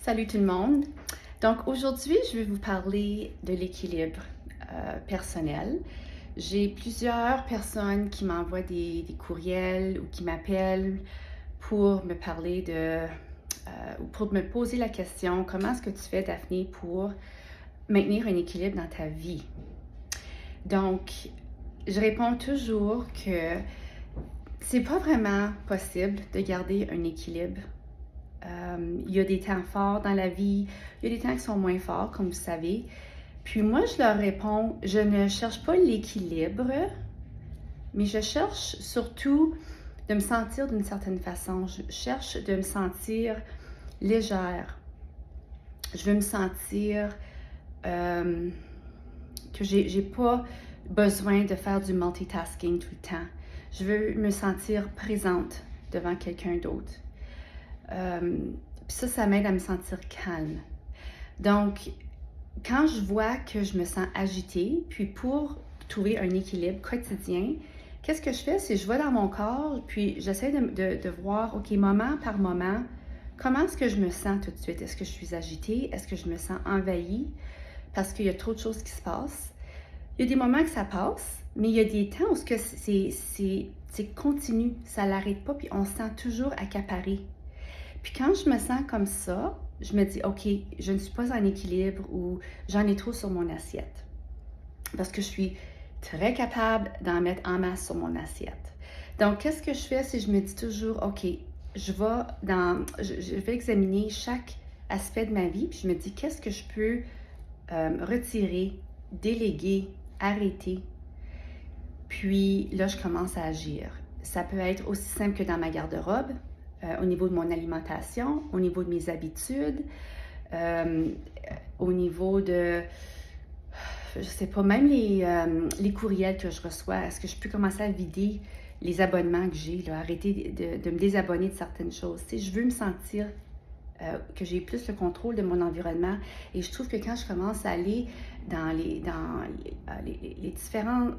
Salut tout le monde. Donc aujourd'hui, je vais vous parler de l'équilibre personnel. J'ai plusieurs personnes qui m'envoient des courriels ou qui m'appellent pour me parler ou pour me poser la question, comment est-ce que tu fais, Daphné, pour maintenir un équilibre dans ta vie? Donc, je réponds toujours que c'est pas vraiment possible de garder un équilibre. Il y a des temps forts dans la vie, il y a des temps qui sont moins forts, comme vous savez. Puis moi, je leur réponds, je ne cherche pas l'équilibre, mais je cherche surtout de me sentir d'une certaine façon. Je cherche de me sentir légère. Je veux me sentir que j'ai pas besoin de faire du multitasking tout le temps. Je veux me sentir présente devant quelqu'un d'autre. Puis ça m'aide à me sentir calme. Donc, quand je vois que je me sens agitée, puis pour trouver un équilibre quotidien, qu'est-ce que je fais? C'est que je vais dans mon corps, puis j'essaie de voir, OK, moment par moment, comment est-ce que je me sens tout de suite? Est-ce que je suis agitée? Est-ce que je me sens envahie? Parce qu'il y a trop de choses qui se passent. Il y a des moments que ça passe, mais il y a des temps où c'est continu, ça l'arrête pas, puis on se sent toujours accaparé. Puis quand je me sens comme ça, je me dis, OK, je ne suis pas en équilibre ou j'en ai trop sur mon assiette. Parce que je suis très capable d'en mettre en masse sur mon assiette. Donc, qu'est-ce que je fais? C'est que je me dis toujours, OK, je vais examiner chaque aspect de ma vie, puis je me dis, qu'est-ce que je peux retirer, déléguer, arrêter. Puis là, je commence à agir. Ça peut être aussi simple que dans ma garde-robe, au niveau de mon alimentation, au niveau de mes habitudes, au niveau de, je sais pas, même les courriels que je reçois. Est-ce que je peux commencer à vider les abonnements que j'ai, là, arrêter de me désabonner de certaines choses. Tu sais, je veux me sentir que j'ai plus le contrôle de mon environnement. Et je trouve que quand je commence à aller dans les différents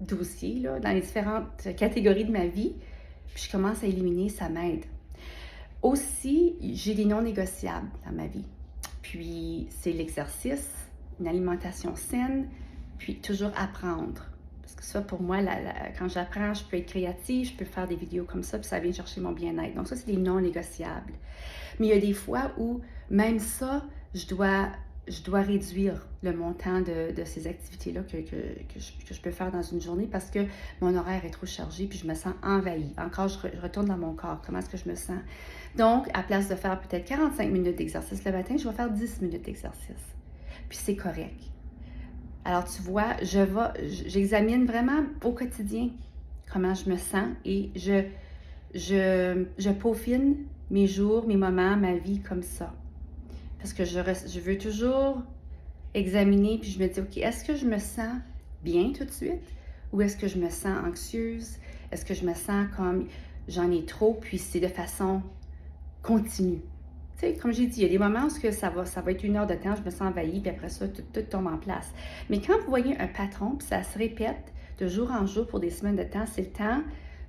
dossiers, là, dans les différentes catégories de ma vie, puis je commence à éliminer, ça m'aide. Aussi, j'ai des non négociables dans ma vie. Puis, c'est l'exercice, une alimentation saine, puis toujours apprendre. Parce que ça, pour moi, quand j'apprends, je peux être créative, je peux faire des vidéos comme ça, puis ça vient chercher mon bien-être. Donc ça, c'est des non négociables. Mais il y a des fois où, même ça, je dois réduire le montant de ces activités-là que je peux faire dans une journée parce que mon horaire est trop chargé puis je me sens envahie. Encore, je retourne dans mon corps. Comment est-ce que je me sens? Donc, à place de faire peut-être 45 minutes d'exercice le matin, je vais faire 10 minutes d'exercice. Puis c'est correct. Alors, tu vois, j'examine vraiment au quotidien comment je me sens et je peaufine mes jours, mes moments, ma vie comme ça. Parce que je veux toujours examiner, puis je me dis, OK, est-ce que je me sens bien tout de suite? Ou est-ce que je me sens anxieuse? Est-ce que je me sens comme j'en ai trop, puis c'est de façon continue? Tu sais, comme j'ai dit, il y a des moments où ça va être 1 heure de temps, je me sens envahie, puis après ça, tout tombe en place. Mais quand vous voyez un patron, puis ça se répète de jour en jour pour des semaines de temps, c'est le temps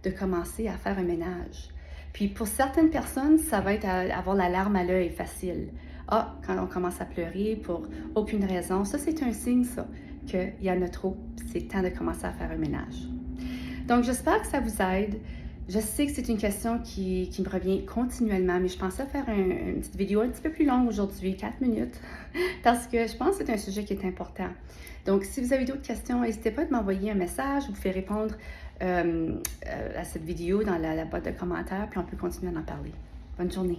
de commencer à faire un ménage. Puis pour certaines personnes, ça va être avoir la larme à l'œil facile. Ah, quand on commence à pleurer pour aucune raison, ça c'est un signe, ça, qu'il y en a trop, c'est le temps de commencer à faire un ménage. Donc j'espère que ça vous aide. Je sais que c'est une question qui me revient continuellement, mais je pensais faire une petite vidéo un petit peu plus longue aujourd'hui, 4 minutes, parce que je pense que c'est un sujet qui est important. Donc, si vous avez d'autres questions, n'hésitez pas à m'envoyer un message, je vous fais répondre à cette vidéo dans la boîte de commentaires, puis on peut continuer à en parler. Bonne journée.